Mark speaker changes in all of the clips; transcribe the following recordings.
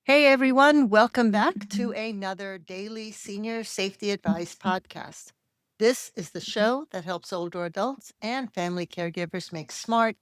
Speaker 1: Hey everyone, welcome back to another daily senior safety advice podcast. This is the show that helps older adults and family caregivers make smart,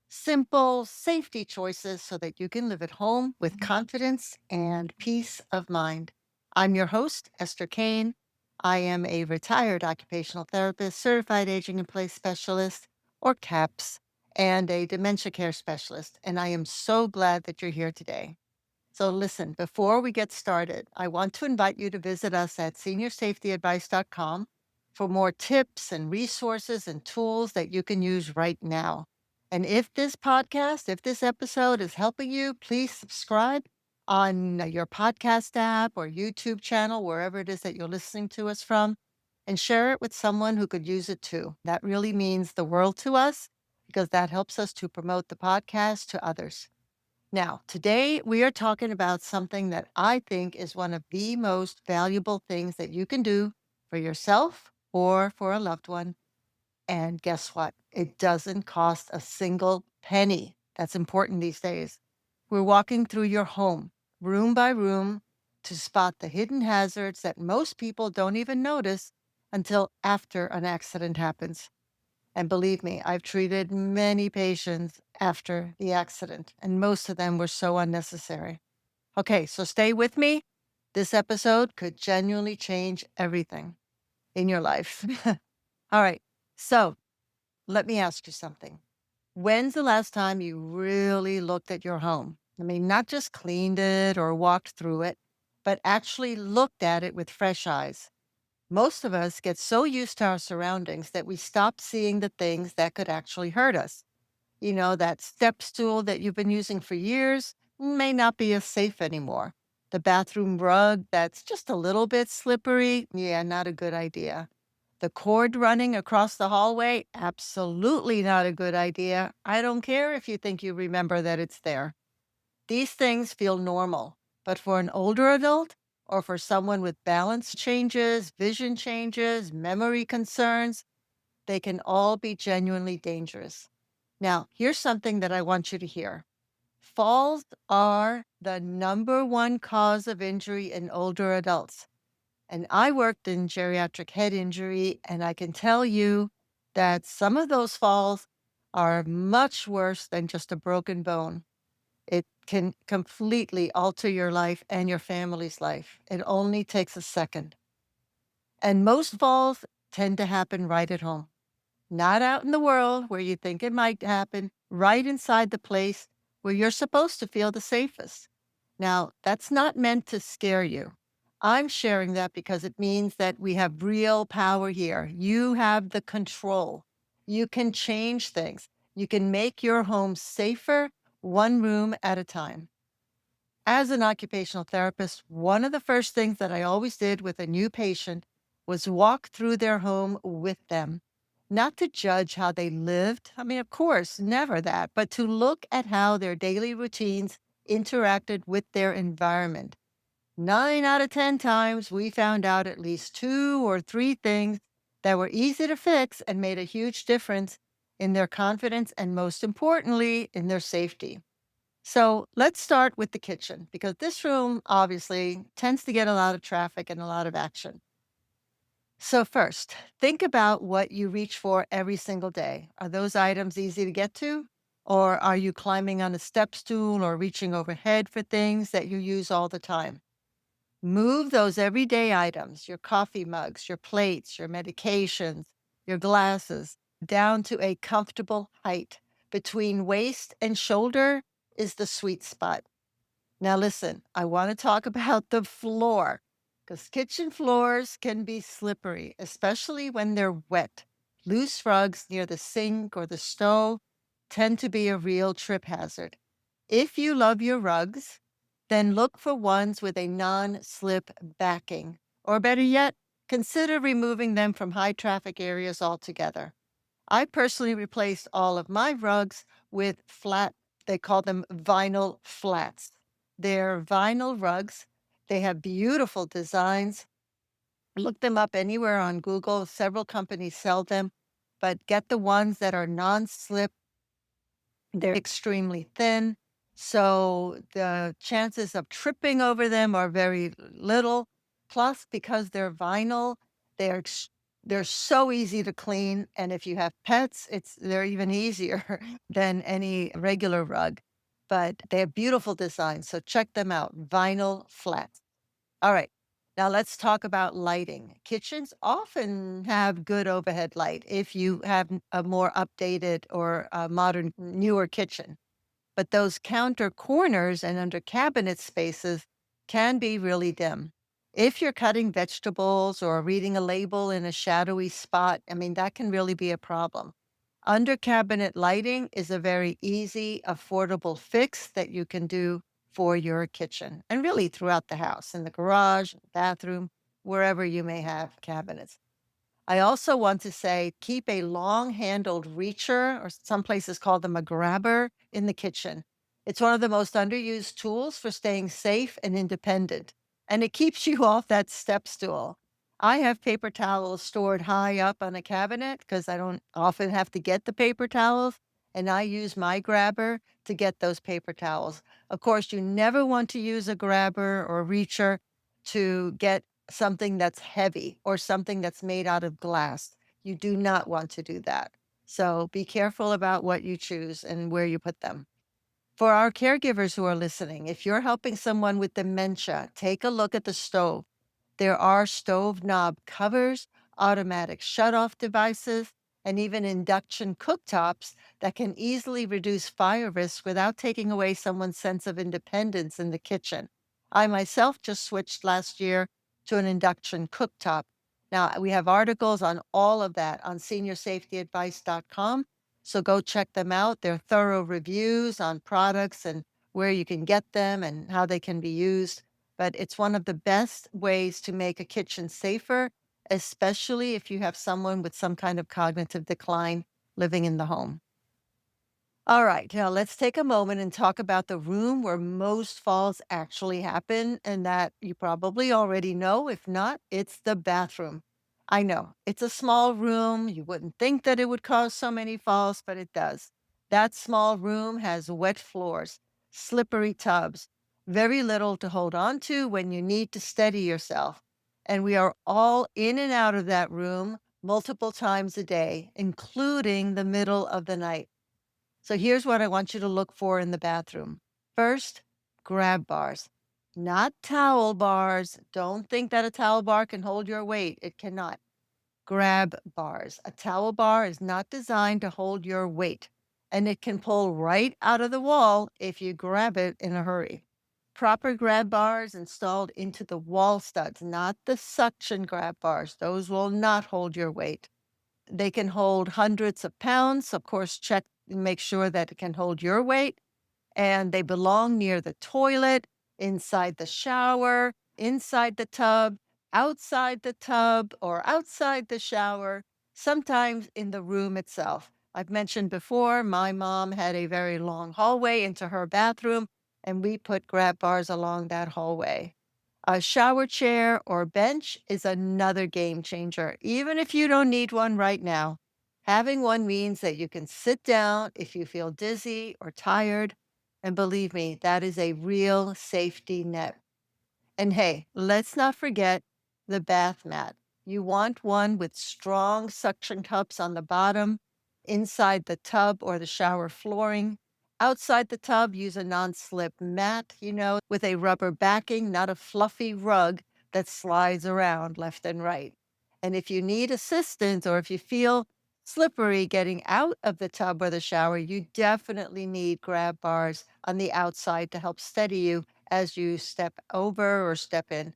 Speaker 1: simple safety choices so that you can live at home with confidence and peace of mind. I'm your host, Esther Kane. I am a retired occupational therapist, certified aging in place specialist, or CAPS, and a dementia care specialist. And I am so glad that you're here today. So, listen, before we get started, I want to invite you to visit us at seniorsafetyadvice.com for more tips and resources and tools that you can use right now. And if this episode is helping you, please subscribe on your podcast app or YouTube channel, wherever it is that you're listening to us from, and share it with someone who could use it too. That really means the world to us because that helps us to promote the podcast to others. Now, today we are talking about something that I think is one of the most valuable things that you can do for yourself or for a loved one. And guess what? It doesn't cost a single penny. That's important these days. We're walking through your home, room by room, to spot the hidden hazards that most people don't even notice until after an accident happens. And believe me, I've treated many patients after the accident, and most of them were so unnecessary. Okay, so stay with me. This episode could genuinely change everything in your life. All right, so let me ask you something. When's the last time you really looked at your home? I mean, not just cleaned it or walked through it, but actually looked at it with fresh eyes. Most of us get so used to our surroundings that we stop seeing the things that could actually hurt us. You know, that step stool that you've been using for years may not be as safe anymore. The bathroom rug that's just a little bit slippery, yeah, not a good idea. The cord running across the hallway, absolutely not a good idea. I don't care if you think you remember that it's there. These things feel normal, but for an older adult or for someone with balance changes, vision changes, memory concerns, they can all be genuinely dangerous. Now, here's something that I want you to hear. Falls are the number one cause of injury in older adults. And I worked in geriatric head injury, and I can tell you that some of those falls are much worse than just a broken bone. It can completely alter your life and your family's life. It only takes a second. And most falls tend to happen right at home, not out in the world where you think it might happen, right inside the place where you're supposed to feel the safest. Now, that's not meant to scare you. I'm sharing that because it means that we have real power here. You have the control. You can change things. You can make your home safer, one room at a time. As an occupational therapist, one of the first things that I always did with a new patient was walk through their home with them, not to judge how they lived. I mean, of course, never that, but to look at how their daily routines interacted with their environment. 9 out of 10 times, we found out at least two or three things that were easy to fix and made a huge difference in their confidence and, most importantly, in their safety. So let's start with the kitchen because this room obviously tends to get a lot of traffic and a lot of action. So, first, think about what you reach for every single day. Are those items easy to get to? Or are you climbing on a step stool or reaching overhead for things that you use all the time? Move those everyday items, your coffee mugs, your plates, your medications, your glasses, down to a comfortable height. Between waist and shoulder is the sweet spot. Now, listen, I want to talk about the floor because kitchen floors can be slippery, especially when they're wet. Loose rugs near the sink or the stove tend to be a real trip hazard. If you love your rugs, then look for ones with a non slip backing. Or better yet, consider removing them from high traffic areas altogether. I personally replaced all of my rugs with flat, they call them vinyl flats. They're vinyl rugs. They have beautiful designs. Look them up anywhere on Google. Several companies sell them, but get the ones that are non slip. They're extremely thin. So the chances of tripping over them are very little. Plus, because they're vinyl, they're ex- they're so easy to clean. And if you have pets, they're even easier than any regular rug. But they have beautiful designs. So check them out. Vinyl flat. All right. Now let's talk about lighting. Kitchens often have good overhead light if you have a more updated or a modern, newer kitchen. But those counter corners and under cabinet spaces can be really dim. If you're cutting vegetables or reading a label in a shadowy spot, I mean, that can really be a problem. Under cabinet lighting is a very easy, affordable fix that you can do for your kitchen and really throughout the house, in the garage, bathroom, wherever you may have cabinets. I also want to say keep a long handled reacher, or some places call them a grabber, in the kitchen. It's one of the most underused tools for staying safe and independent, and it keeps you off that step stool. I have paper towels stored high up on a cabinet because I don't often have to get the paper towels, and I use my grabber to get those paper towels. Of course, you never want to use a grabber or reacher to get something that's heavy or something that's made out of glass. You do not want to do that. So be careful about what you choose and where you put them. For our caregivers who are listening, if you're helping someone with dementia, take a look at the stove. There are stove knob covers, automatic shutoff devices, and even induction cooktops that can easily reduce fire risk without taking away someone's sense of independence in the kitchen. I myself just switched last year to an induction cooktop. Now, we have articles on all of that on seniorsafetyadvice.com. So go check them out. They're thorough reviews on products and where you can get them and how they can be used. But it's one of the best ways to make a kitchen safer, especially if you have someone with some kind of cognitive decline living in the home. All right, now let's take a moment and talk about the room where most falls actually happen, and that you probably already know. If not, it's the bathroom. I know it's a small room. You wouldn't think that it would cause so many falls, but it does. That small room has wet floors, slippery tubs, very little to hold on to when you need to steady yourself. And we are all in and out of that room multiple times a day, including the middle of the night. So here's what I want you to look for in the bathroom. First, grab bars, not towel bars. Don't think that a towel bar can hold your weight. It cannot. Grab bars. A towel bar is not designed to hold your weight, and it can pull right out of the wall if you grab it in a hurry. Proper grab bars installed into the wall studs, not the suction grab bars. Those will not hold your weight. They can hold hundreds of pounds. Of course, check and make sure that it can hold your weight. And they belong near the toilet, inside the shower, inside the tub, outside the tub, or outside the shower, sometimes in the room itself. I've mentioned before, my mom had a very long hallway into her bathroom, and we put grab bars along that hallway. A shower chair or bench is another game changer, even if you don't need one right now. Having one means that you can sit down if you feel dizzy or tired. And believe me, that is a real safety net. And hey, let's not forget the bath mat. You want one with strong suction cups on the bottom, inside the tub or the shower flooring. Outside the tub, use a non slip mat, with a rubber backing, not a fluffy rug that slides around left and right. And if you need assistance or if you feel slippery getting out of the tub or the shower, you definitely need grab bars on the outside to help steady you as you step over or step in.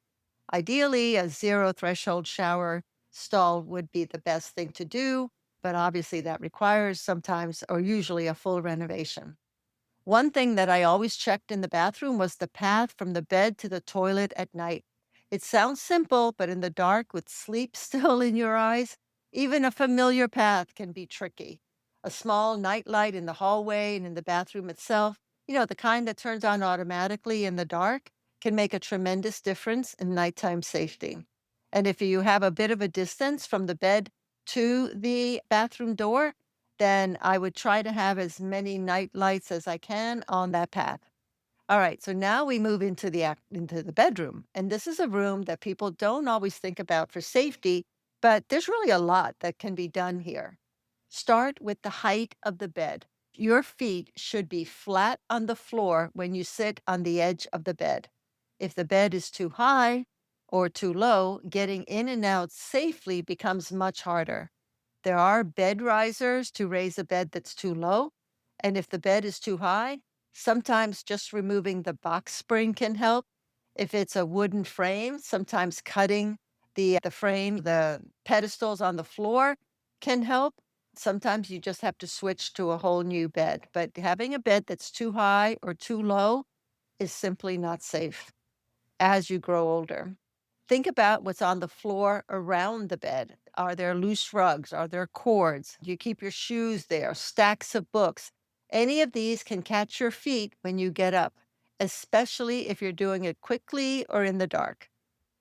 Speaker 1: Ideally, a zero threshold shower stall would be the best thing to do, but obviously that requires sometimes or usually a full renovation. One thing that I always checked in the bathroom was the path from the bed to the toilet at night. It sounds simple, but in the dark with sleep still in your eyes, even a familiar path can be tricky. A small night light in the hallway and in the bathroom itself, the kind that turns on automatically in the dark, can make a tremendous difference in nighttime safety. And if you have a bit of a distance from the bed to the bathroom door, then I would try to have as many night lights as I can on that path. All right, so now we move into the bedroom, and this is a room that people don't always think about for safety, but there's really a lot that can be done here. Start with the height of the bed. Your feet should be flat on the floor when you sit on the edge of the bed. If the bed is too high or too low, getting in and out safely becomes much harder. There are bed risers to raise a bed that's too low. And if the bed is too high, sometimes just removing the box spring can help. If it's a wooden frame, sometimes cutting the frame, the pedestals on the floor can help. Sometimes you just have to switch to a whole new bed. But having a bed that's too high or too low is simply not safe as you grow older. Think about what's on the floor around the bed. Are there loose rugs? Are there cords? Do you keep your shoes there? Stacks of books? Any of these can catch your feet when you get up, especially if you're doing it quickly or in the dark.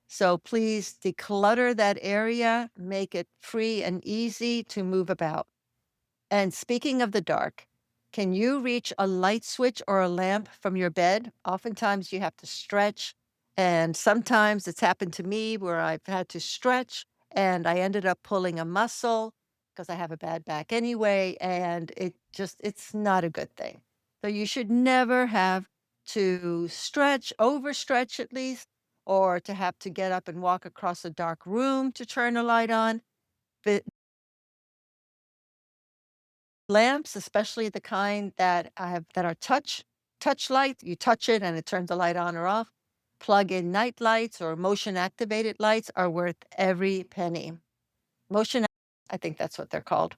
Speaker 1: So please declutter that area, make it free and easy to move about. And speaking of the dark, can you reach a light switch or a lamp from your bed? Oftentimes you have to stretch. And sometimes it's happened to me where I've had to stretch and I ended up pulling a muscle because I have a bad back anyway. And it's not a good thing. So you should never have to stretch, overstretch at least, or to have to get up and walk across a dark room to turn a light on. But lamps, especially the kind that I have that are touch light, you touch it and it turns the light on or off. Plug-in night lights or motion activated lights are worth every penny. Motion, I think that's what they're called.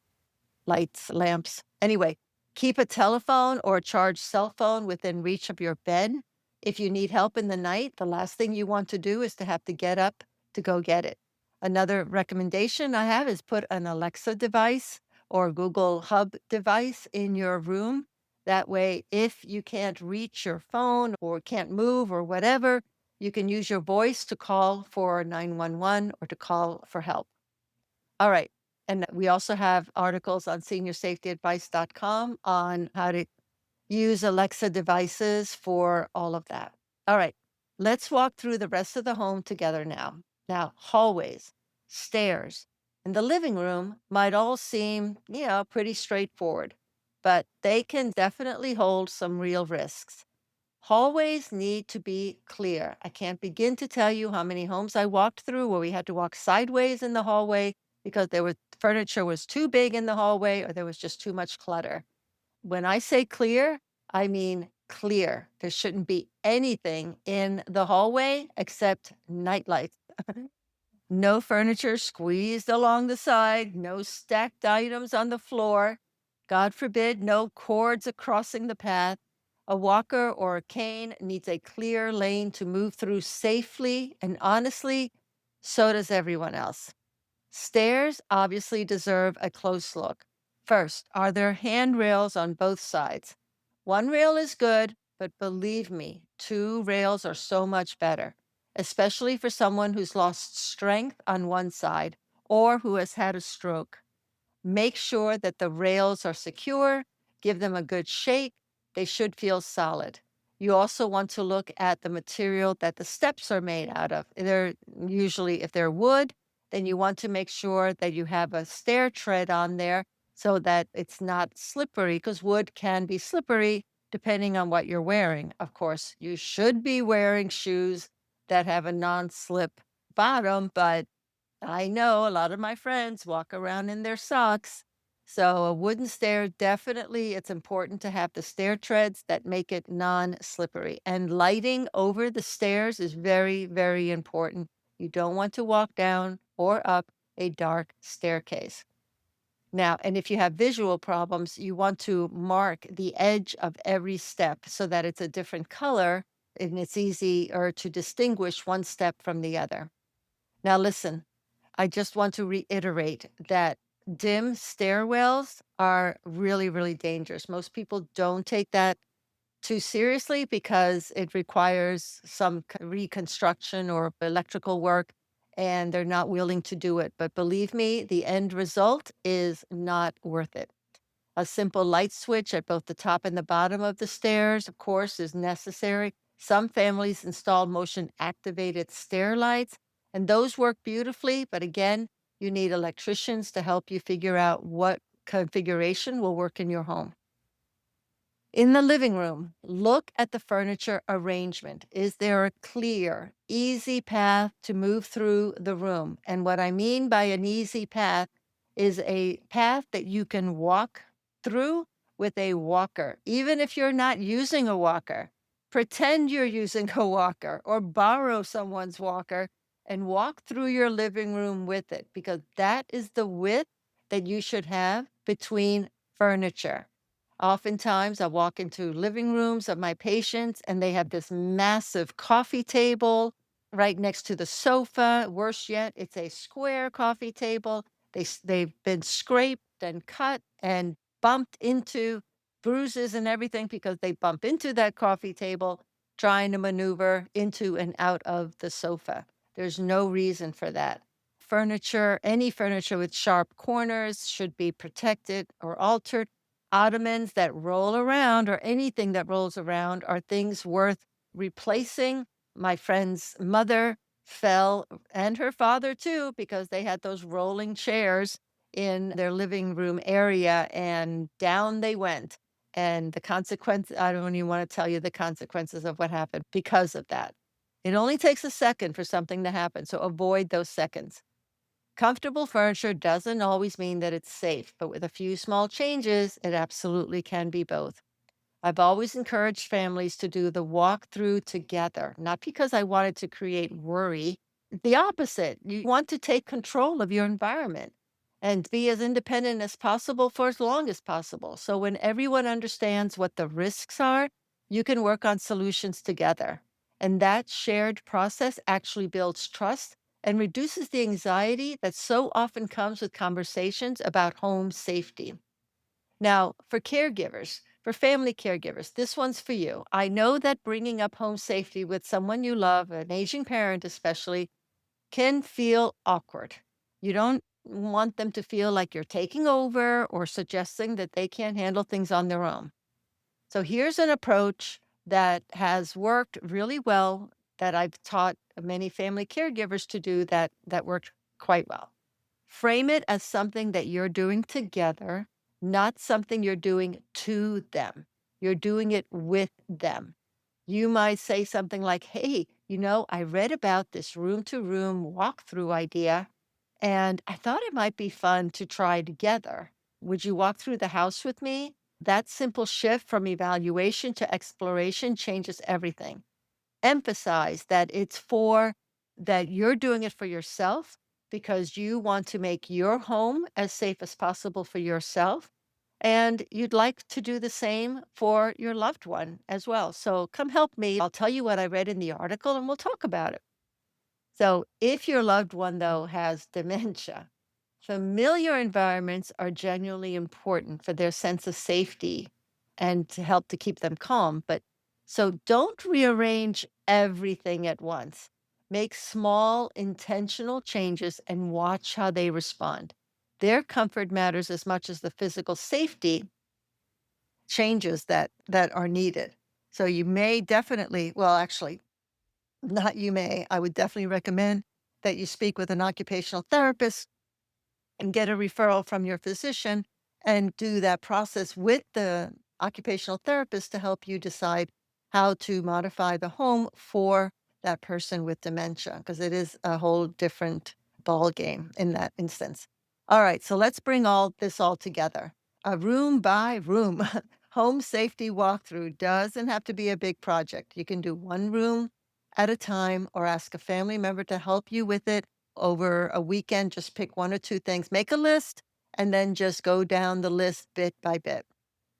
Speaker 1: Lights, lamps. Anyway, keep a telephone or a charged cell phone within reach of your bed. If you need help in the night, the last thing you want to do is to have to get up to go get it. Another recommendation I have is put an Alexa device or Google Hub device in your room. That way, if you can't reach your phone or can't move or whatever, you can use your voice to call for 911 or to call for help. All right. And we also have articles on seniorsafetyadvice.com on how to use Alexa devices for all of that. All right. Let's walk through the rest of the home together now. Now, hallways, stairs, and the living room might all seem, pretty straightforward, but they can definitely hold some real risks. Hallways need to be clear. I can't begin to tell you how many homes I walked through where we had to walk sideways in the hallway because furniture was too big in the hallway or there was just too much clutter. When I say clear, I mean clear. There shouldn't be anything in the hallway except nightlights. No furniture squeezed along the side, no stacked items on the floor. God forbid, no cords crossing the path. A walker or a cane needs a clear lane to move through safely, and honestly, so does everyone else. Stairs obviously deserve a close look. First, are there handrails on both sides? One rail is good, but believe me, two rails are so much better, especially for someone who's lost strength on one side or who has had a stroke. Make sure that the rails are secure, give them a good shake. They should feel solid. You also want to look at the material that the steps are made out of. They're usually, if they're wood, then you want to make sure that you have a stair tread on there so that it's not slippery, because wood can be slippery depending on what you're wearing. Of course, you should be wearing shoes that have a non slip bottom, but I know a lot of my friends walk around in their socks. So a wooden stair, definitely it's important to have the stair treads that make it non-slippery. And lighting over the stairs is very, very important. You don't want to walk down or up a dark staircase. Now, and if you have visual problems, you want to mark the edge of every step so that it's a different color and it's easier to distinguish one step from the other. Now, listen, I just want to reiterate that dim stairwells are really, really dangerous. Most people don't take that too seriously because it requires some reconstruction or electrical work, and they're not willing to do it. But believe me, the end result is not worth it. A simple light switch at both the top and the bottom of the stairs, of course, is necessary. Some families install motion activated stair lights, and those work beautifully. But again, you need electricians to help you figure out what configuration will work in your home. In the living room, look at the furniture arrangement. Is there a clear, easy path to move through the room? And what I mean by an easy path is a path that you can walk through with a walker. Even if you're not using a walker, pretend you're using a walker or borrow someone's walker and walk through your living room with it, because that is the width that you should have between furniture. Oftentimes, I walk into living rooms of my patients and they have this massive coffee table right next to the sofa. Worse yet, it's a square coffee table. They've been scraped and cut and bumped into, bruises and everything because they bump into that coffee table trying to maneuver into and out of the sofa. There's no reason for that. Furniture, any furniture with sharp corners should be protected or altered. Ottomans that roll around or anything that rolls around are things worth replacing. My friend's mother fell, and her father too, because they had those rolling chairs in their living room area, and down they went. And the consequence, I don't even want to tell you the consequences of what happened because of that. It only takes a second for something to happen, so avoid those seconds. Comfortable furniture doesn't always mean that it's safe, but with a few small changes, it absolutely can be both. I've always encouraged families to do the walkthrough together, not because I wanted to create worry. The opposite. You want to take control of your environment and be as independent as possible for as long as possible. So when everyone understands what the risks are, you can work on solutions together. And that shared process actually builds trust and reduces the anxiety that so often comes with conversations about home safety. Now, for caregivers, for family caregivers, this one's for you. I know that bringing up home safety with someone you love, an aging parent especially, can feel awkward. You don't want them to feel like you're taking over or suggesting that they can't handle things on their own. So here's an approach that has worked really well that I've taught many family caregivers to do that worked quite well. Frame it as something that you're doing together, not something you're doing to them. You're doing it with them. You might say something like, "Hey, I read about this room to room walkthrough idea, and I thought it might be fun to try together. Would you walk through the house with me?" That simple shift from evaluation to exploration changes everything. Emphasize that that you're doing it for yourself because you want to make your home as safe as possible for yourself. And you'd like to do the same for your loved one as well. So come help me. I'll tell you what I read in the article and we'll talk about it. So if your loved one, though, has dementia, familiar environments are genuinely important for their sense of safety and to help to keep them calm. But so don't rearrange everything at once. Make small, intentional changes and watch how they respond. Their comfort matters as much as the physical safety changes that are needed. So you may definitely, well, actually, not you may, I would definitely recommend that you speak with an occupational therapist and get a referral from your physician and do that process with the occupational therapist to help you decide how to modify the home for that person with dementia, because it is a whole different ball game in that instance. All right, so let's bring all together. A room by room home safety walkthrough doesn't have to be a big project. You can do one room at a time or ask a family member to help you with it over a weekend. Just pick one or two things, make a list, and then just go down the list bit by bit.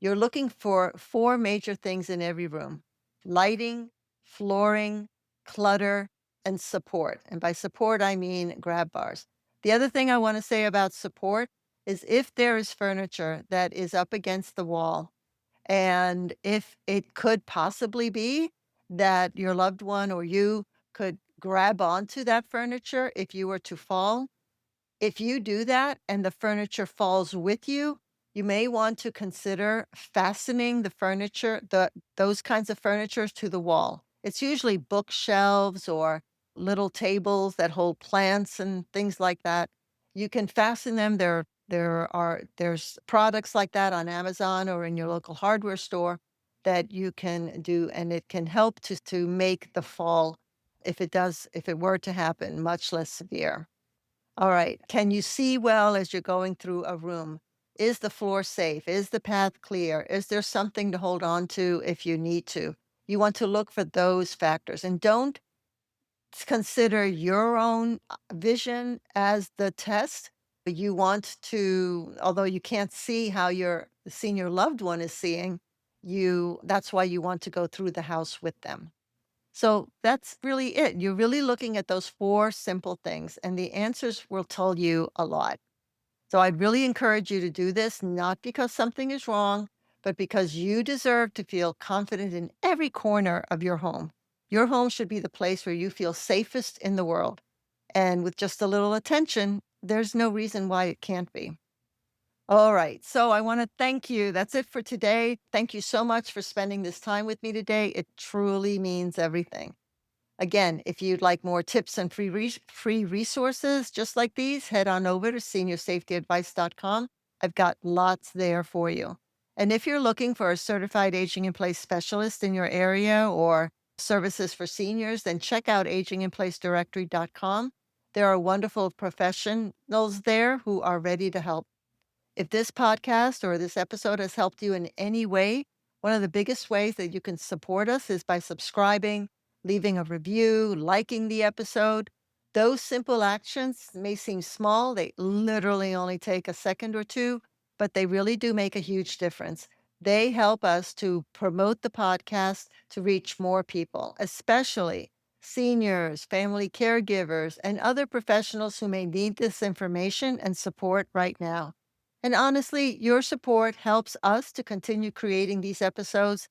Speaker 1: You're looking for four major things in every room: lighting, flooring, clutter, and support. And by support, I mean grab bars. The other thing I want to say about support is if there is furniture that is up against the wall, and if it could possibly be that your loved one or you could grab onto that furniture if you were to fall, if you do that and the furniture falls with you, You may want to consider fastening the furniture, those kinds of furniture to the wall. It's usually bookshelves or little tables that hold plants and things like that. You can fasten them. There's products like that on Amazon or in your local hardware store that you can do, and it can help to make the fall, if it were to happen, much less severe. All right. Can you see well as you're going through a room? Is the floor safe? Is the path clear? Is there something to hold on to if you need to? You want to look for those factors and don't consider your own vision as the test. You want to, although you can't see how your senior loved one is seeing, that's why you want to go through the house with them. So that's really it. You're really looking at those 4 simple things, and the answers will tell you a lot. So I'd really encourage you to do this, not because something is wrong, but because you deserve to feel confident in every corner of your home. Your home should be the place where you feel safest in the world. And with just a little attention, there's no reason why it can't be. All right. So I want to thank you. That's it for today. Thank you so much for spending this time with me today. It truly means everything. Again, if you'd like more tips and free resources just like these, head on over to seniorsafetyadvice.com. I've got lots there for you. And if you're looking for a certified aging in place specialist in your area or services for seniors, then check out aginginplacedirectory.com. There are wonderful professionals there who are ready to help. If this podcast or this episode has helped you in any way, one of the biggest ways that you can support us is by subscribing, leaving a review, liking the episode. Those simple actions may seem small. They literally only take a second or two, but they really do make a huge difference. They help us to promote the podcast to reach more people, especially seniors, family caregivers, and other professionals who may need this information and support right now. And honestly, your support helps us to continue creating these episodes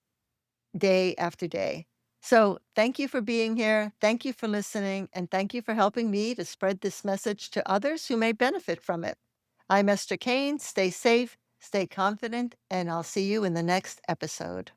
Speaker 1: day after day. So thank you for being here. Thank you for listening. And thank you for helping me to spread this message to others who may benefit from it. I'm Esther Kane. Stay safe, stay confident, and I'll see you in the next episode.